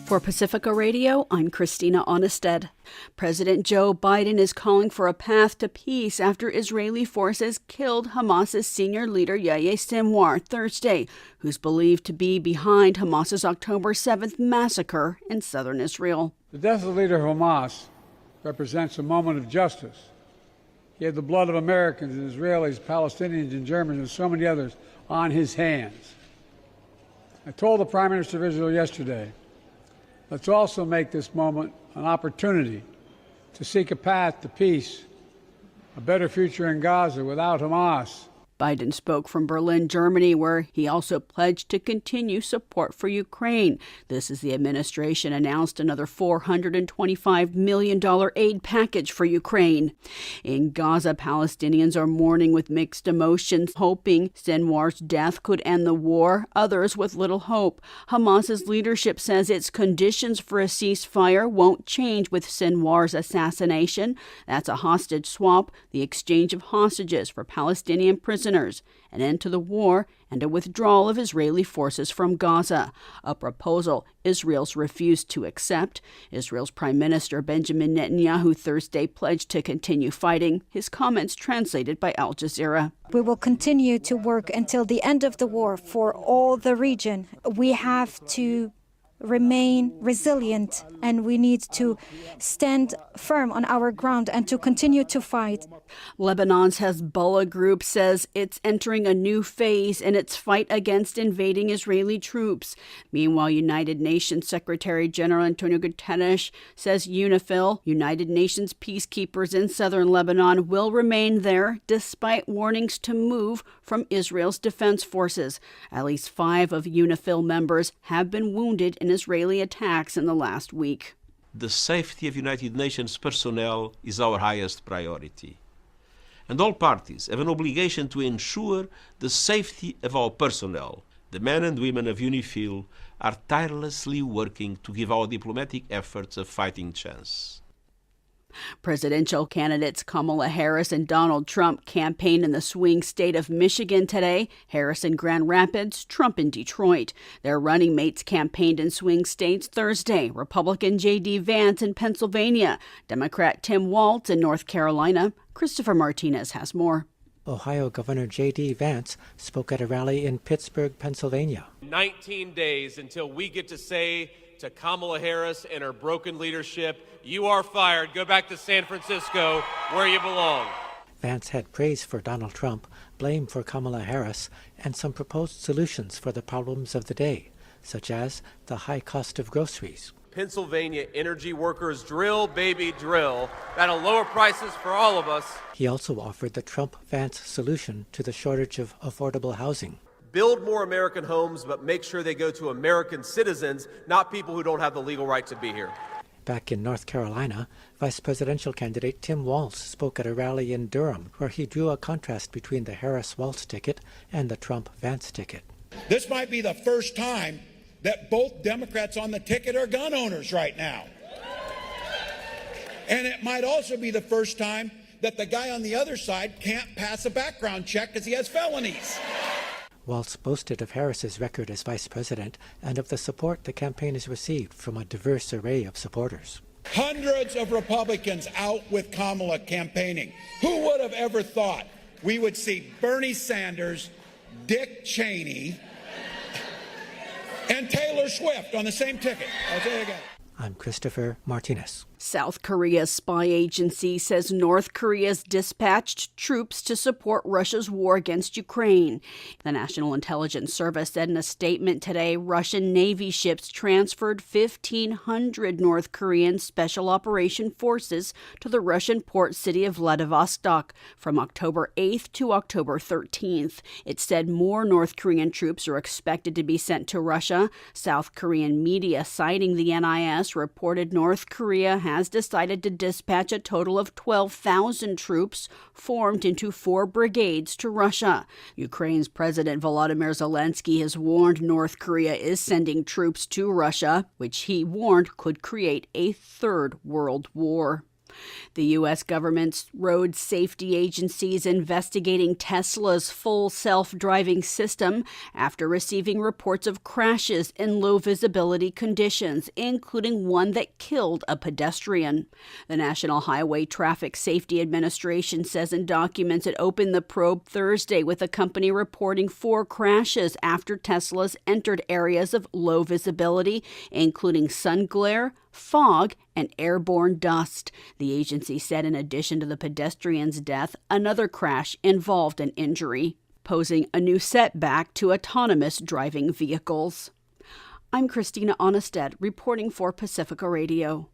For Pacifica Radio, I'm Christina Onnested. President Joe Biden is calling for a path to peace after Israeli forces killed Hamas's senior leader Yahya Sinwar Thursday, who's believed to be behind Hamas's October 7th massacre in southern Israel. The death of the leader of Hamas represents a moment of justice. He had the blood of Americans and Israelis, Palestinians and Germans and so many others on his hands. I told the Prime Minister of Israel yesterday, let's also make this moment an opportunity to seek a path to peace, a better future in Gaza without Hamas. Biden spoke from Berlin, Germany, where he also pledged to continue support for Ukraine. This as the administration announced another $425 million aid package for Ukraine. In Gaza, Palestinians are mourning with mixed emotions, hoping Sinwar's death could end the war, others with little hope. Hamas's leadership says its conditions for a ceasefire won't change with Sinwar's assassination. That's a hostage swap, the exchange of hostages for Palestinian prisoners, an end to the war, and a withdrawal of Israeli forces from Gaza, a proposal Israel's refused to accept. Israel's Prime Minister Benjamin Netanyahu Thursday pledged to continue fighting, his comments translated by Al Jazeera. We will continue to work until the end of the war for all the region. We have to remain resilient, and we need to stand firm on our ground and to continue to fight. Lebanon's Hezbollah group says it's entering a new phase in its fight against invading Israeli troops. Meanwhile, United Nations Secretary General Antonio Guterres says UNIFIL, United Nations peacekeepers in southern Lebanon, will remain there despite warnings to move from Israel's defense forces. At least 5 of UNIFIL members have been wounded in Israeli attacks in the last week. The safety of United Nations personnel is our highest priority. And all parties have an obligation to ensure the safety of our personnel. The men and women of UNIFIL are tirelessly working to give our diplomatic efforts a fighting chance. Presidential candidates Kamala Harris and Donald Trump campaigned in the swing state of Michigan today. Harris in Grand Rapids, Trump in Detroit. Their running mates campaigned in swing states Thursday. Republican J.D. Vance in Pennsylvania. Democrat Tim Walz in North Carolina. Christopher Martinez has more. Ohio Governor J.D. Vance spoke at a rally in Pittsburgh, Pennsylvania. 19 days until we get to say to Kamala Harris and her broken leadership, you are fired. Go back to San Francisco where you belong. Vance had praise for Donald Trump, blame for Kamala Harris, and some proposed solutions for the problems of the day, such as the high cost of groceries. Pennsylvania energy workers drill, baby, drill. That'll lower prices for all of us. He also offered the Trump-Vance solution to the shortage of affordable housing. Build more American homes, but make sure they go to American citizens, not people who don't have the legal right to be here. Back in North Carolina, vice presidential candidate Tim Walz spoke at a rally in Durham, where he drew a contrast between the Harris-Walz ticket and the Trump-Vance ticket. This might be the first time that both Democrats on the ticket are gun owners right now. And it might also be the first time that the guy on the other side can't pass a background check because he has felonies. Walz boasted of Harris's record as vice president and of the support the campaign has received from a diverse array of supporters. Hundreds of Republicans out with Kamala campaigning. Who would have ever thought we would see Bernie Sanders, Dick Cheney, and Taylor Swift on the same ticket? I'll say it again. I'm Christopher Martinez. South Korea's spy agency says North Korea's dispatched troops to support Russia's war against Ukraine. The National Intelligence Service said in a statement today Russian Navy ships transferred 1,500 North Korean Special Operation Forces to the Russian port city of Vladivostok from October 8th to October 13th. It said more North Korean troops are expected to be sent to Russia. South Korean media citing the NIS reported North Korea has decided to dispatch a total of 12,000 troops formed into 4 brigades to Russia. Ukraine's President Volodymyr Zelensky has warned North Korea is sending troops to Russia, which he warned could create a third world war. The U.S. government's road safety agency is investigating Tesla's full self-driving system after receiving reports of crashes in low-visibility conditions, including one that killed a pedestrian. The National Highway Traffic Safety Administration says in documents it opened the probe Thursday with the company reporting 4 crashes after Tesla's entered areas of low visibility, including sun glare, fog, and airborne dust. The agency said in addition to the pedestrian's death, another crash involved an injury, posing a new setback to autonomous driving vehicles. I'm Christina Onnested, reporting for Pacifica Radio.